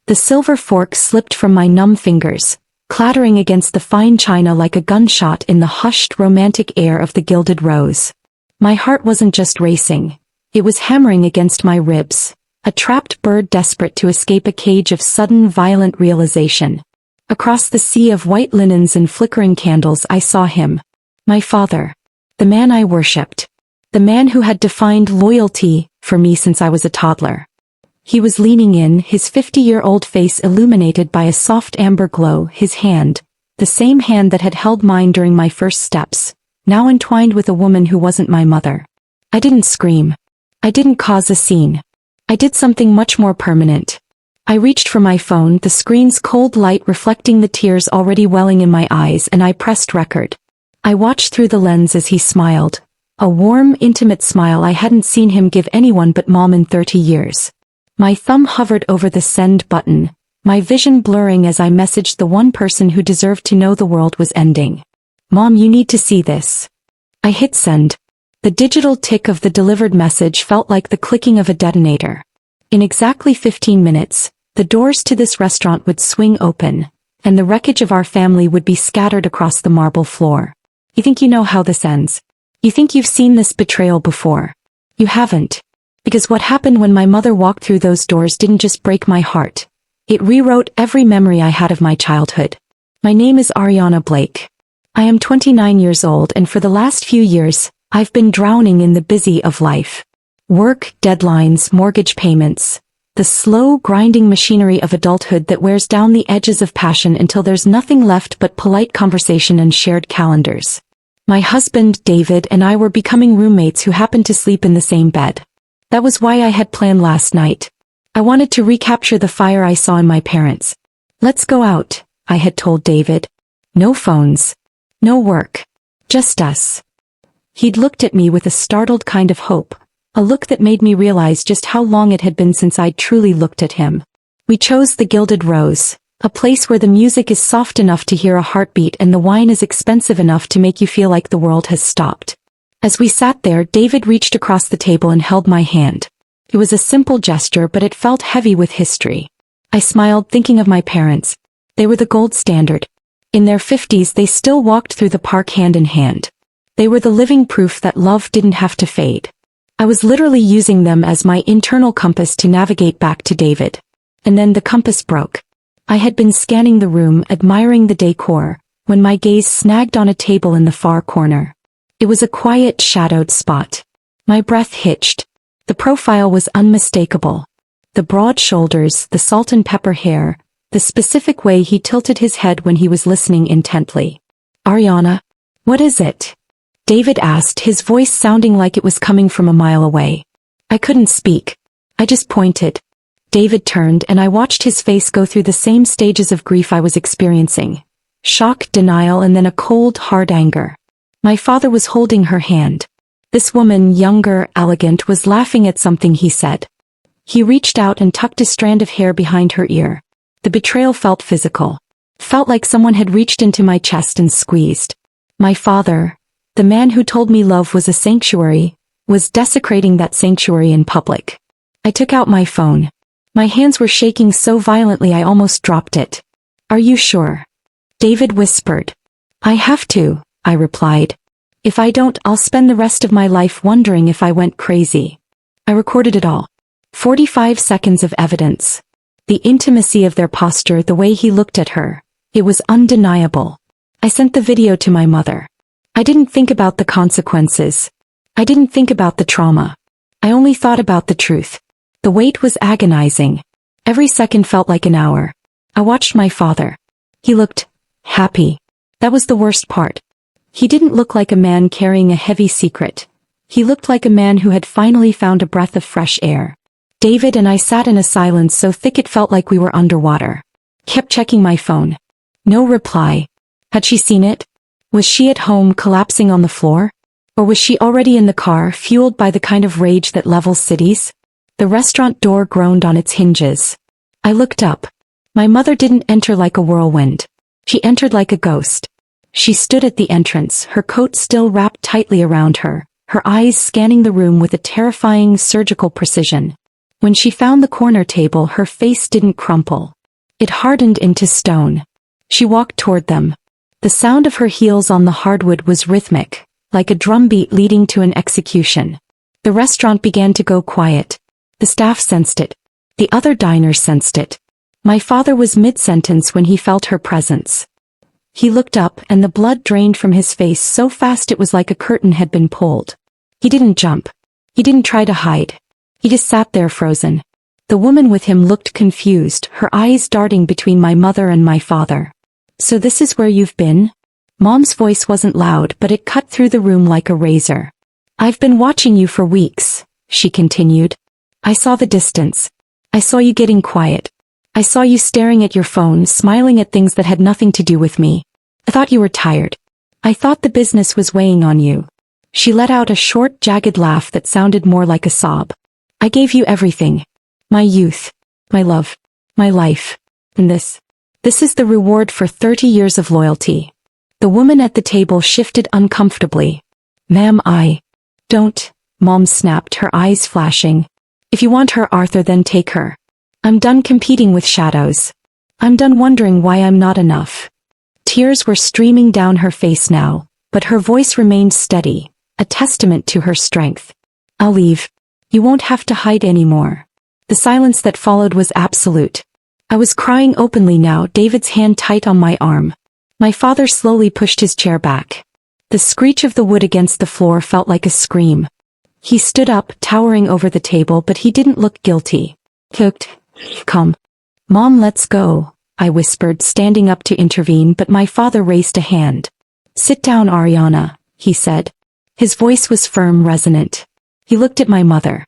The silver fork slipped from my numb fingers, clattering against the fine china like a gunshot in the hushed romantic air of the Gilded Rose. My heart wasn't just racing. It was hammering against my ribs, a trapped bird desperate to escape a cage of sudden violent realization. Across the sea of white linens and flickering candles I saw him. My father. The man I worshipped. The man who had defined loyalty for me since I was a toddler. He was leaning in, his 50-year-old face illuminated by a soft amber glow, his hand, the same hand that had held mine during my first steps, now entwined with a woman who wasn't my mother. I didn't scream. I didn't cause a scene. I did something much more permanent. I reached for my phone, the screen's cold light reflecting the tears already welling in my eyes, and I pressed record. I watched through the lens as he smiled, a warm, intimate smile I hadn't seen him give anyone but Mom in 30 years. My thumb hovered over the send button, my vision blurring as I messaged the one person who deserved to know the world was ending. Mom, you need to see this. I hit send. The digital tick of the delivered message felt like the clicking of a detonator. In exactly 15 minutes, the doors to this restaurant would swing open, and the wreckage of our family would be scattered across the marble floor. You think you know how this ends? You think you've seen this betrayal before? You haven't. Because what happened when my mother walked through those doors didn't just break my heart. It rewrote every memory I had of my childhood. My name is Ariana Blake. I am 29 years old, and for the last few years, I've been drowning in the busy of life. Work, deadlines, mortgage payments. The slow, grinding machinery of adulthood that wears down the edges of passion until there's nothing left but polite conversation and shared calendars. My husband, David, and I were becoming roommates who happened to sleep in the same bed. That was why I had planned last night. I wanted to recapture the fire I saw in my parents. Let's go out, I had told David. No phones. No work. Just us. He'd looked at me with a startled kind of hope, a look that made me realize just how long it had been since I'd truly looked at him. We chose the Gilded Rose, a place where the music is soft enough to hear a heartbeat and the wine is expensive enough to make you feel like the world has stopped. As we sat there, David reached across the table and held my hand. It was a simple gesture, but it felt heavy with history. I smiled, thinking of my parents. They were the gold standard. In their 50s, they still walked through the park hand in hand. They were the living proof that love didn't have to fade. I was literally using them as my internal compass to navigate back to David. And then the compass broke. I had been scanning the room, admiring the decor, when my gaze snagged on a table in the far corner. It was a quiet, shadowed spot. My breath hitched. The profile was unmistakable. The broad shoulders, the salt and pepper hair, the specific way he tilted his head when he was listening intently. Ariana, what is it? David asked, his voice sounding like it was coming from a mile away. I couldn't speak. I just pointed. David turned, and I watched his face go through the same stages of grief I was experiencing. Shock, denial, and then a cold, hard anger. My father was holding her hand. This woman, younger, elegant, was laughing at something he said. He reached out and tucked a strand of hair behind her ear. The betrayal felt physical. Felt like someone had reached into my chest and squeezed. My father, the man who told me love was a sanctuary, was desecrating that sanctuary in public. I took out my phone. My hands were shaking so violently I almost dropped it. Are you sure? David whispered. I have to, I replied. If I don't, I'll spend the rest of my life wondering if I went crazy. I recorded it all. 45 seconds of evidence. The intimacy of their posture, the way he looked at her. It was undeniable. I sent the video to my mother. I didn't think about the consequences. I didn't think about the trauma. I only thought about the truth. The wait was agonizing. Every second felt like an hour. I watched my father. He looked happy. That was the worst part. He didn't look like a man carrying a heavy secret. He looked like a man who had finally found a breath of fresh air. David and I sat in a silence so thick it felt like we were underwater. Kept checking my phone. No reply. Had she seen it? Was she at home collapsing on the floor? Or was she already in the car, fueled by the kind of rage that levels cities? The restaurant door groaned on its hinges. I looked up. My mother didn't enter like a whirlwind. She entered like a ghost. She stood at the entrance, her coat still wrapped tightly around her, her eyes scanning the room with a terrifying surgical precision. When she found the corner table, her face didn't crumple. It hardened into stone. She walked toward them. The sound of her heels on the hardwood was rhythmic, like a drumbeat leading to an execution. The restaurant began to go quiet. The staff sensed it. The other diners sensed it. My father was mid-sentence when he felt her presence. He looked up and the blood drained from his face so fast it was like a curtain had been pulled. He didn't jump. He didn't try to hide. He just sat there frozen. The woman with him looked confused, her eyes darting between my mother and my father. So this is where you've been? Mom's voice wasn't loud, but it cut through the room like a razor. I've been watching you for weeks, she continued. I saw the distance. I saw you getting quiet. I saw you staring at your phone, smiling at things that had nothing to do with me. I thought you were tired. I thought the business was weighing on you. She let out a short, jagged laugh that sounded more like a sob. I gave you everything. My youth. My love. My life. And this is the reward for 30 years of loyalty. The woman at the table shifted uncomfortably. Ma'am, don't, Mom snapped, her eyes flashing. If you want her, Arthur, then take her. I'm done competing with shadows. I'm done wondering why I'm not enough. Tears were streaming down her face now, but her voice remained steady, a testament to her strength. I'll leave. You won't have to hide anymore. The silence that followed was absolute. I was crying openly now, David's hand tight on my arm. My father slowly pushed his chair back. The screech of the wood against the floor felt like a scream. He stood up, towering over the table, but he didn't look guilty. Come. Mom, let's go, I whispered, standing up to intervene, but my father raised a hand. Sit down, Ariana, he said. His voice was firm, resonant. He looked at my mother.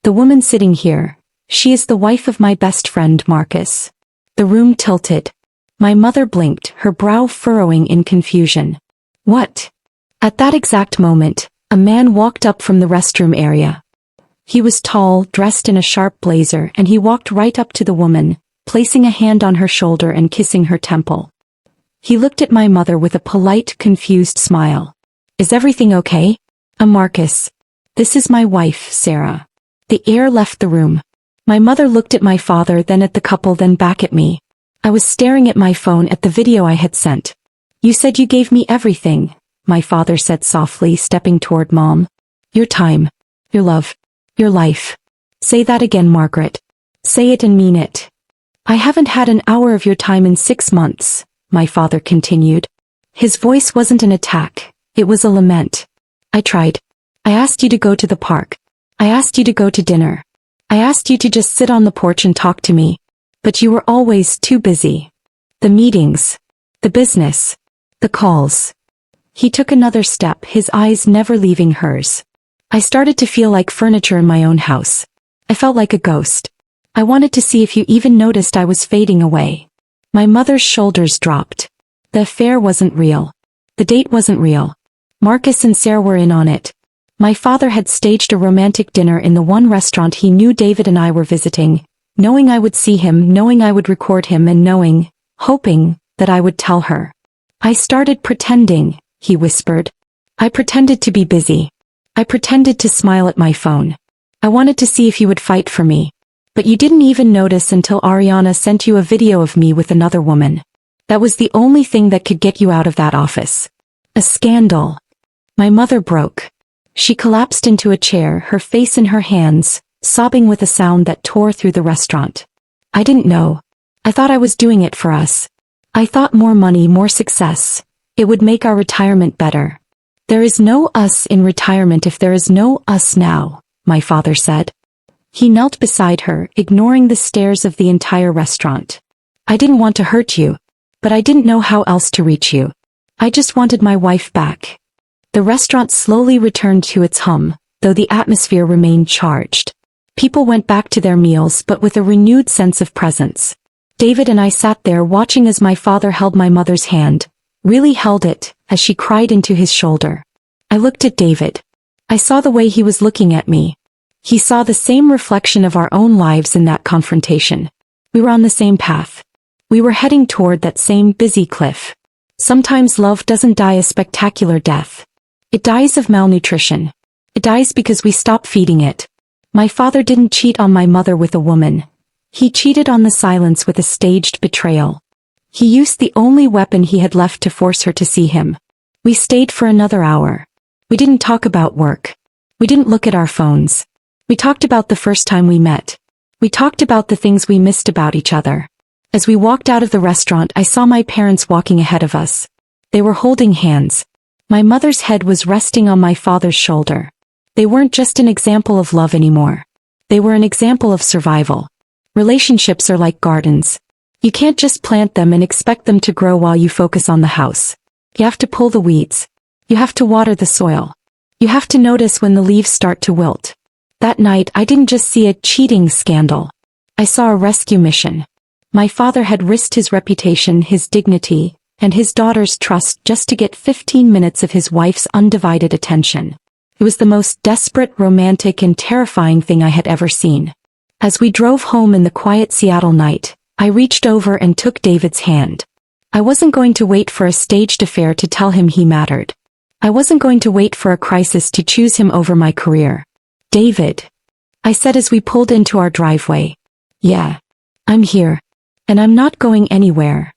The woman sitting here, she is the wife of my best friend, Marcus. The room tilted. My mother blinked, her brow furrowing in confusion. What? At that exact moment, a man walked up from the restroom area. He was tall, dressed in a sharp blazer, and he walked right up to the woman, placing a hand on her shoulder and kissing her temple. He looked at my mother with a polite, confused smile. Is everything okay? I'm Marcus. This is my wife, Sarah. The air left the room. My mother looked at my father, then at the couple, then back at me. I was staring at my phone at the video I had sent. You said you gave me everything, my father said softly, stepping toward Mom. Your time. Your love. Your life. Say that again, Margaret. Say it and mean it. I haven't had an hour of your time in 6 months, my father continued. His voice wasn't an attack, it was a lament. I tried. I asked you to go to the park. I asked you to go to dinner. I asked you to just sit on the porch and talk to me. But you were always too busy. The meetings. The business. The calls. He took another step, his eyes never leaving hers. I started to feel like furniture in my own house. I felt like a ghost. I wanted to see if you even noticed I was fading away. My mother's shoulders dropped. The affair wasn't real. The date wasn't real. Marcus and Sarah were in on it. My father had staged a romantic dinner in the one restaurant he knew David and I were visiting, knowing I would see him, knowing I would record him, and knowing, hoping, that I would tell her. I started pretending, he whispered. I pretended to be busy. I pretended to smile at my phone. I wanted to see if you would fight for me. But you didn't even notice until Ariana sent you a video of me with another woman. That was the only thing that could get you out of that office. A scandal. My mother broke. She collapsed into a chair, her face in her hands, sobbing with a sound that tore through the restaurant. I didn't know. I thought I was doing it for us. I thought more money, more success. It would make our retirement better. There is no us in retirement if there is no us now, my father said. He knelt beside her, ignoring the stares of the entire restaurant. I didn't want to hurt you, but I didn't know how else to reach you. I just wanted my wife back. The restaurant slowly returned to its hum, though the atmosphere remained charged. People went back to their meals, but with a renewed sense of presence. David and I sat there watching as my father held my mother's hand, really held it, as she cried into his shoulder. I looked at David. I saw the way he was looking at me. He saw the same reflection of our own lives in that confrontation. We were on the same path. We were heading toward that same busy cliff. Sometimes love doesn't die a spectacular death. It dies of malnutrition. It dies because we stop feeding it. My father didn't cheat on my mother with a woman. He cheated on the silence with a staged betrayal. He used the only weapon he had left to force her to see him. We stayed for another hour. We didn't talk about work. We didn't look at our phones. We talked about the first time we met. We talked about the things we missed about each other. As we walked out of the restaurant, I saw my parents walking ahead of us. They were holding hands. My mother's head was resting on my father's shoulder. They weren't just an example of love anymore. They were an example of survival. Relationships are like gardens. You can't just plant them and expect them to grow while you focus on the house. You have to pull the weeds. You have to water the soil. You have to notice when the leaves start to wilt. That night, I didn't just see a cheating scandal. I saw a rescue mission. My father had risked his reputation, his dignity, and his daughter's trust just to get 15 minutes of his wife's undivided attention. It was the most desperate, romantic, and terrifying thing I had ever seen. As we drove home in the quiet Seattle night, I reached over and took David's hand. I wasn't going to wait for a staged affair to tell him he mattered. I wasn't going to wait for a crisis to choose him over my career. David, I said as we pulled into our driveway. Yeah, I'm here. And I'm not going anywhere.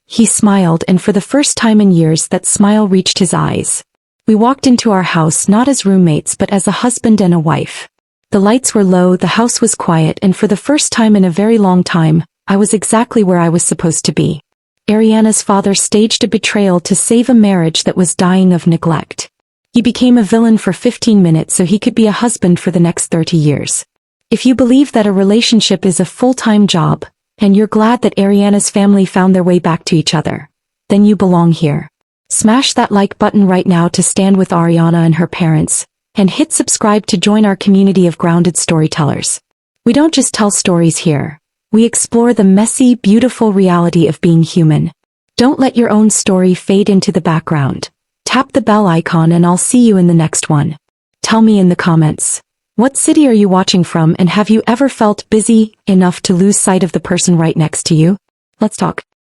He smiled, and for the first time in years that smile reached his eyes. We walked into our house not as roommates but as a husband and a wife. The lights were low, the house was quiet, and for the first time in a very long time, I was exactly where I was supposed to be. Ariana's father staged a betrayal to save a marriage that was dying of neglect. He became a villain for 15 minutes so he could be a husband for the next 30 years. If you believe that a relationship is a full-time job, and you're glad that Ariana's family found their way back to each other, then you belong here. Smash that like button right now to stand with Ariana and her parents, and hit subscribe to join our community of grounded storytellers. We don't just tell stories here. We explore the messy, beautiful reality of being human. Don't let your own story fade into the background. Tap the bell icon and I'll see you in the next one. Tell me in the comments. What city are you watching from, and have you ever felt busy enough to lose sight of the person right next to you? Let's talk.